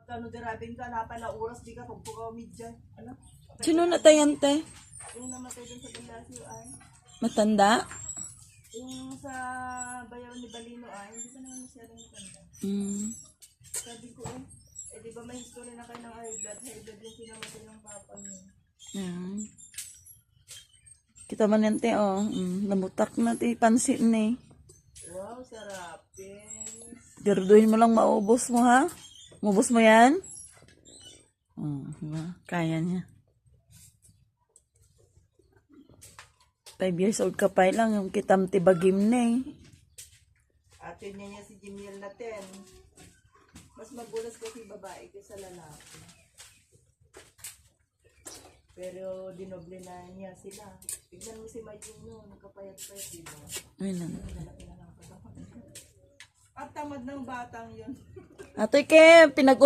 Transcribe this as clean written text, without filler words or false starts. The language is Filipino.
Kano dirabing ka, napala oras, di ka pagpukaw midyan. Ano? Sino natayan, te? Yung namatay dun sa Palacio ay. Matanda? Yung sa bayaw ni Balino ay, hindi ka naman masyadong matanda. Sabi ko di ba may history na kayo ng high blood yung sinamatay ng papa niyo. Kita man yan, te, oh. Namutak na, te, pansin, eh. Wow, sarapin. Dirduhin mo lang maubos mo, ha? Maubos mo yan? Diba? Kaya niya. 5 years old ka pa lang, yung kitam tibagim na, eh. Ate niya si Jimiel natin. Mas magulas kasi babae kaysa lalaki. Pero dinoble na niya sila. Tignan mo si Mayung no, nakapayat-payat, diba? Ay, lang. At tamad ng batang yun. Ate, ke, pinag